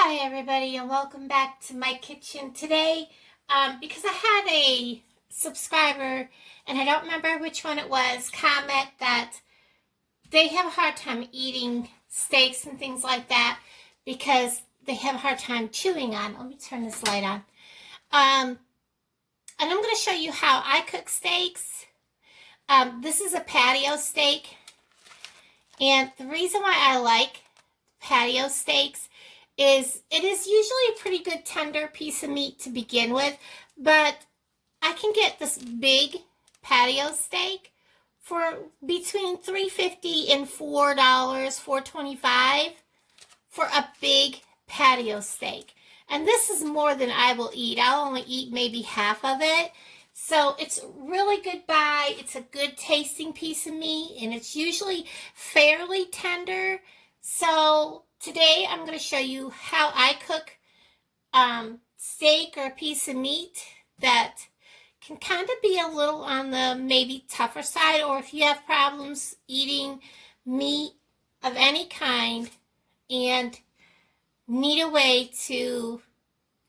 Hi everybody and welcome back to my kitchen today. Because I had a subscriber, and I don't remember which one it was, comment that they have a hard time eating steaks and things like that because they have a hard time chewing on. Let me turn this light on. And I'm going to show you how I cook steaks. This is a patio steak, and the reason why I like patio steaks is it is usually a pretty good tender piece of meat to begin with, but I can get this big patio steak for between $3.50 and $4, $4.25 for a big patio steak. And this is more than I will eat. I'll only eat maybe half of it. So it's really good buy. It's a good tasting piece of meat, and it's usually fairly tender. So today I'm going to show you how I cook steak or a piece of meat that can kind of be a little on the maybe tougher side, or if you have problems eating meat of any kind and need a way to,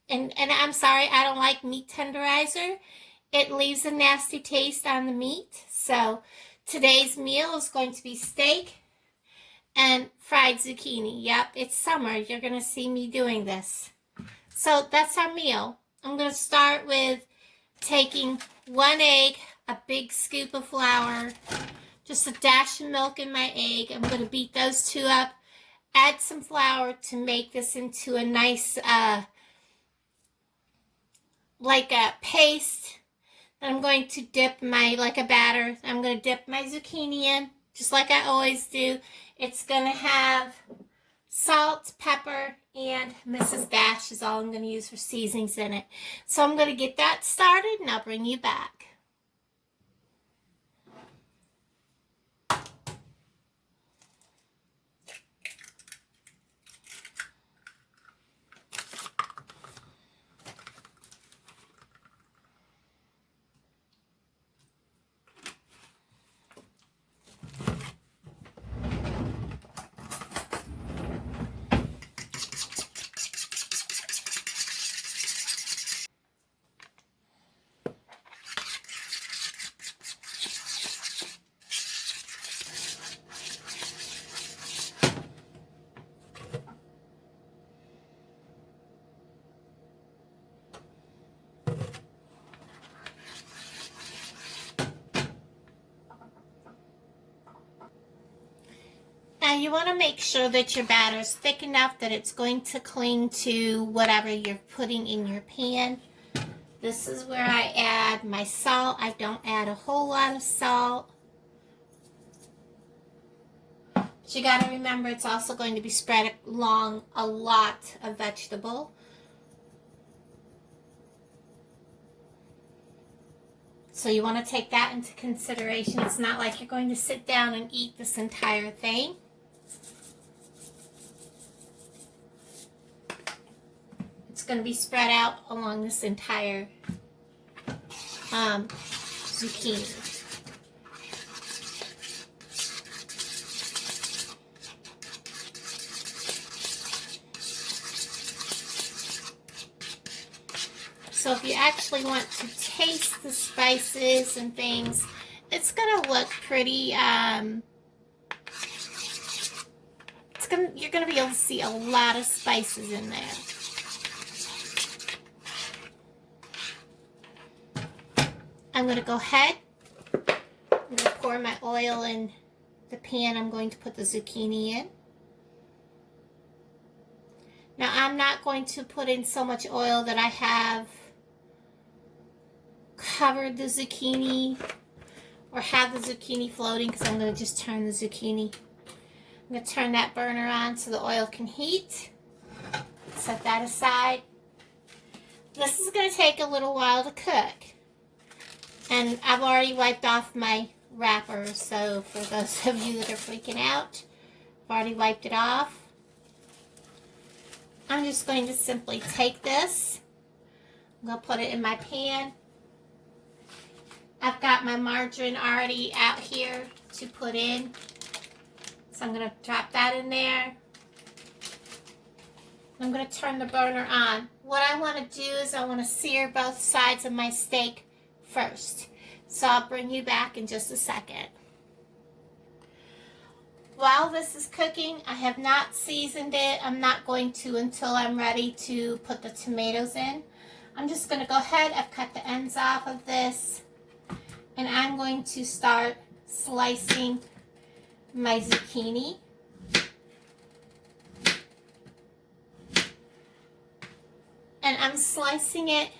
and I'm sorry, I don't like meat tenderizer. It leaves a nasty taste on the meat. So today's meal is going to be steak and fried zucchini. Yep, it's summer. You're going to see me doing this. So that's our meal. I'm going to start with taking 1 egg, a big scoop of flour, just a dash of milk in my egg. I'm going to beat those two up, add some flour to make this into a nice, like a paste. Then I'm going to dip like a batter. I'm going to dip my zucchini in, just like I always do. It's going to have salt, pepper, and Mrs. Dash is all I'm going to use for seasonings in it. So I'm going to get that started, and I'll bring you back. Now you want to make sure that your batter is thick enough that it's going to cling to whatever you're putting in your pan. This is where I add my salt. I don't add a whole lot of salt. But you got to remember it's also going to be spread along a lot of vegetable. So you want to take that into consideration. It's not like you're going to sit down and eat this entire thing. It's going to be spread out along this entire zucchini. So if you actually want to taste the spices and things, it's going to look pretty, you're going to be able to see a lot of spices in there. I'm going to go ahead, I'm going to pour my oil in the pan I'm going to put the zucchini in. Now I'm not going to put in so much oil that I have covered the zucchini or have the zucchini floating, because I'm going to just turn the zucchini. I'm going to turn that burner on so the oil can heat. Set that aside. This is going to take a little while to cook. And I've already wiped off my wrapper, so for those of you that are freaking out, I've already wiped it off. I'm just going to simply take this. I'm going to put it in my pan. I've got my margarine already out here to put in. So I'm going to drop that in there. I'm going to turn the burner on. What I want to do is I want to sear both sides of my steak first. So I'll bring you back in just a second. While this is cooking, I have not seasoned it. I'm not going to until I'm ready to put the tomatoes in. I'm just going to go ahead. I've cut the ends off of this. And I'm going to start slicing my zucchini. And I'm slicing it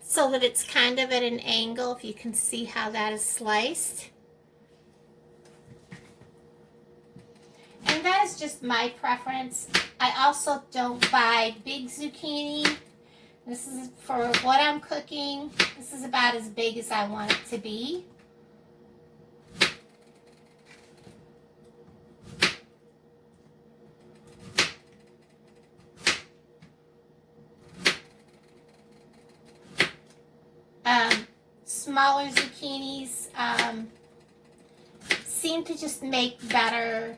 so that it's kind of at an angle, if you can see how that is sliced. And that is just my preference. I also don't buy big zucchini. This is for what I'm cooking. This is about as big as I want it to be. Smaller zucchinis seem to just make better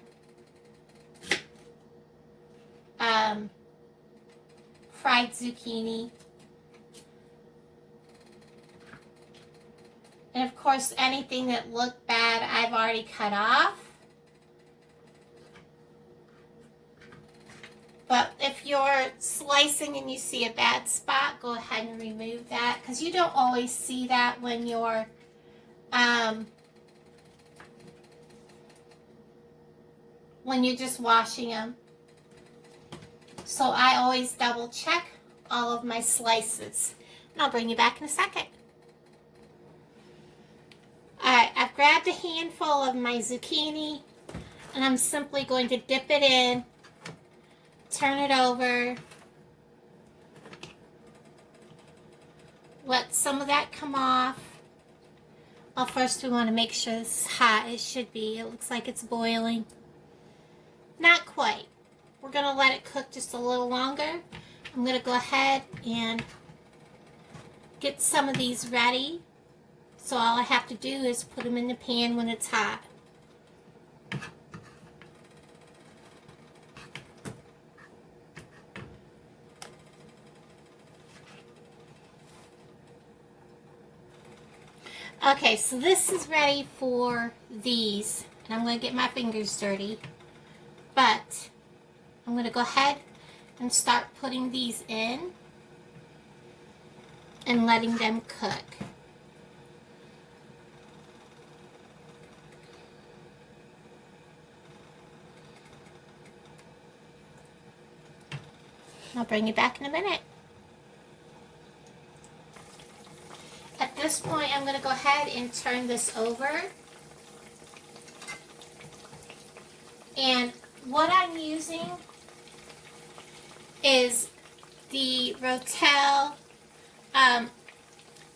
fried zucchini. And of course, anything that looked bad, I've already cut off. But if you're slicing and you see a bad spot, go ahead and remove that, because you don't always see that when you're just washing them. So I always double check all of my slices. And I'll bring you back in a second. Alright, I've grabbed a handful of my zucchini and I'm simply going to dip it in, turn it over, let some of that come off. Well, first we want to make sure this is hot. It should be. It looks like it's boiling. Not quite. We're going to let it cook just a little longer. I'm going to go ahead and get some of these ready. So all I have to do is put them in the pan when it's hot. Okay, so this is ready for these. And I'm going to get my fingers dirty. But I'm going to go ahead and start putting these in and letting them cook. I'll bring you back in a minute. At this point, I'm going to go ahead and turn this over. And what I'm using is the Rotel.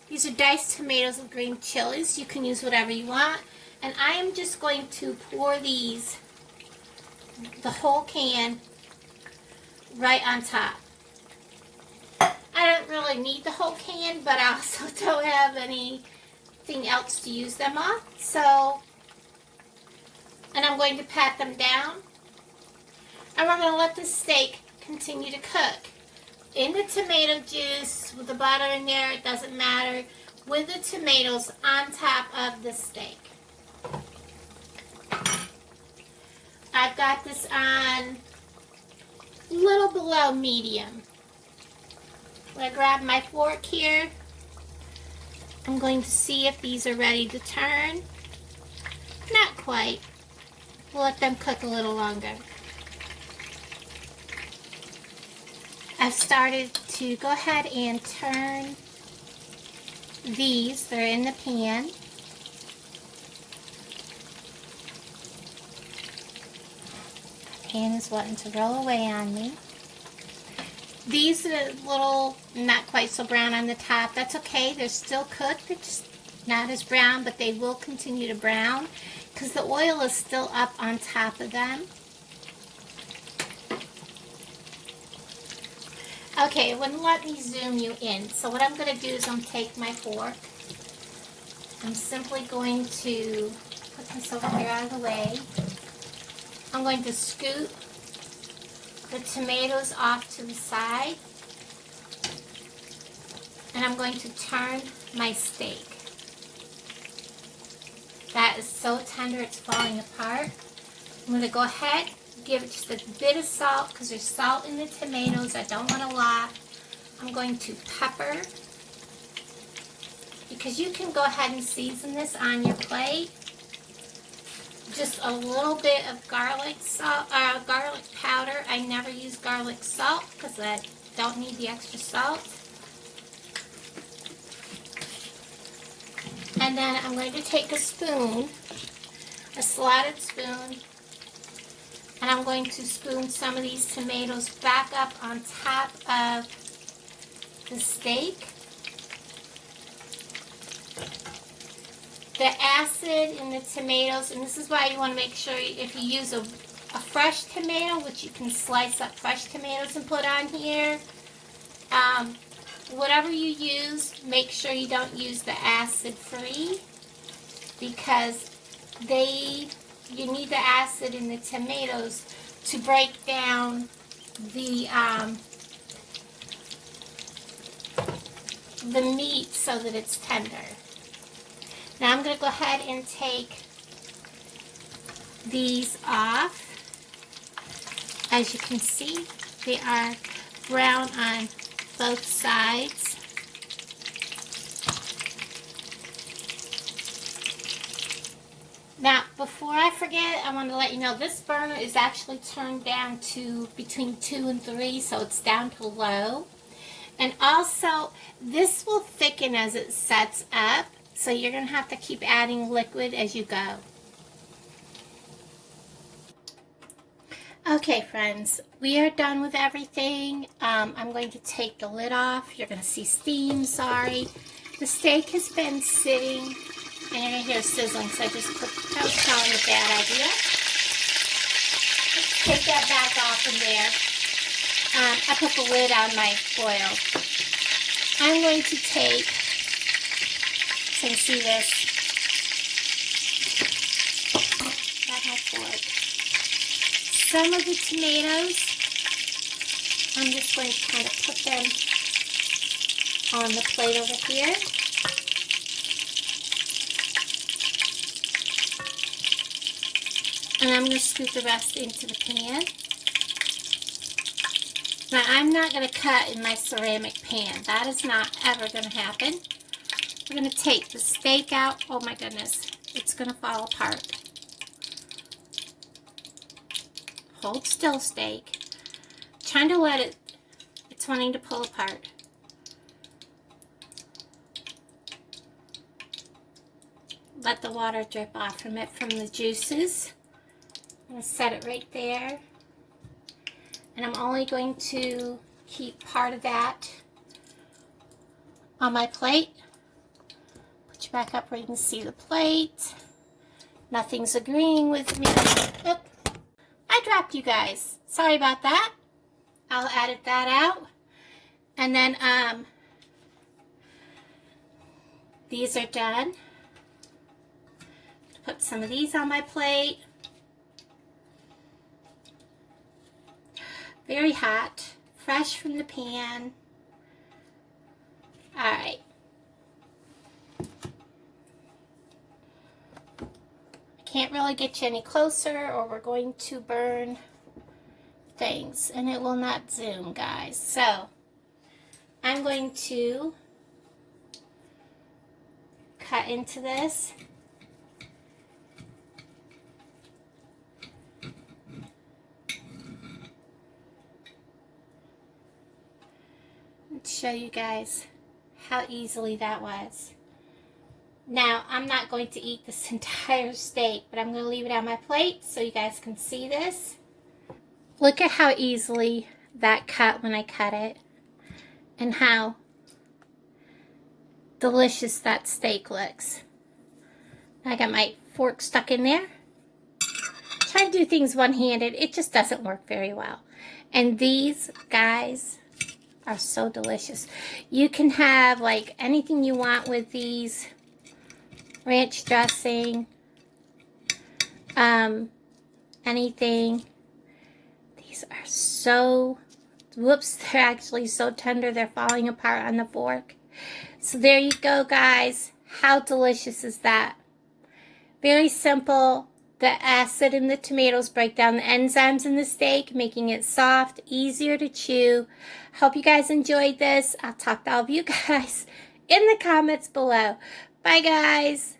These are diced tomatoes with green chilies. You can use whatever you want. And I am just going to pour these, the whole can, right on top. I don't really need the whole can, but I also don't have anything else to use them on. So, and I'm going to pat them down. And we're going to let the steak continue to cook. In the tomato juice, with the butter in there, it doesn't matter. With the tomatoes on top of the steak. I've got this on a little below medium. I'm going to grab my fork here. I'm going to see if these are ready to turn. Not quite. We'll let them cook a little longer. I've started to go ahead and turn these. They're in the pan. The pan is wanting to roll away on me. These are a little not quite so brown on the top. That's okay. They're still cooked. They're just not as brown, but they will continue to brown because the oil is still up on top of them. Okay, it wouldn't let me zoom you in. So what I'm going to do is I'm going to take my fork. I'm simply going to put this over here out of the way. I'm going to scoop the tomatoes off to the side. And I'm going to turn my steak. That is so tender it's falling apart. I'm going to go ahead, give it just a bit of salt because there's salt in the tomatoes. I don't want a lot. I'm going to pepper, because you can go ahead and season this on your plate. Just a little bit of garlic salt, garlic powder. I never use garlic salt because I don't need the extra salt. And then I'm going to take a spoon, a slotted spoon, and I'm going to spoon some of these tomatoes back up on top of the steak. The acid in the tomatoes, and this is why you want to make sure if you use a fresh tomato, which you can slice up fresh tomatoes and put on here, whatever you use, make sure you don't use the acid-free, because you need the acid in the tomatoes to break down the meat so that it's tender. Now I'm going to go ahead and take these off. As you can see, they are brown on both sides. Now, before I forget, I want to let you know this burner is actually turned down to between 2 and 3, so it's down to low. And also, this will thicken as it sets up, so you're going to have to keep adding liquid as you go. Okay, friends, we are done with everything. I'm going to take the lid off. You're going to see steam, sorry. The steak has been sitting, and you're going to hear sizzling, so I was telling a bad idea. Let's take that back off in there. I put the lid on my foil. I'm going to take, so you can see this, got my fork. Some of the tomatoes, I'm just going to kind of put them on the plate over here. And I'm going to scoop the rest into the pan. Now, I'm not going to cut in my ceramic pan. That is not ever going to happen. We're going to take the steak out. Oh my goodness, it's going to fall apart. Hold still, steak. Trying to let it, it's wanting to pull apart. Let the water drip off from it from the juices. I'm going to set it right there. And I'm only going to keep part of that on my plate. Put you back up where you can see the plate. Nothing's agreeing with me. Oop. I dropped you guys. Sorry about that. I'll edit that out. And then these are done. Put some of these on my plate. Very hot, fresh from the pan. All right. I can't really get you any closer or we're going to burn things and it will not zoom, guys. So I'm going to cut into this. Show you guys how easily that was. Now, I'm not going to eat this entire steak, but I'm going to leave it on my plate so you guys can see this. Look at how easily that cut when I cut it, and how delicious that steak looks. I got my fork stuck in there. Try to do things one-handed, it just doesn't work very well. And these guys are so delicious. You can have like anything you want with these. Ranch dressing, anything. These These are so, whoops, they're actually so tender they're falling apart on the fork. So there you go, guys. How delicious is that? Very simple. The acid in the tomatoes break down the enzymes in the steak, making it soft, easier to chew. Hope you guys enjoyed this. I'll talk to all of you guys in the comments below. Bye, guys.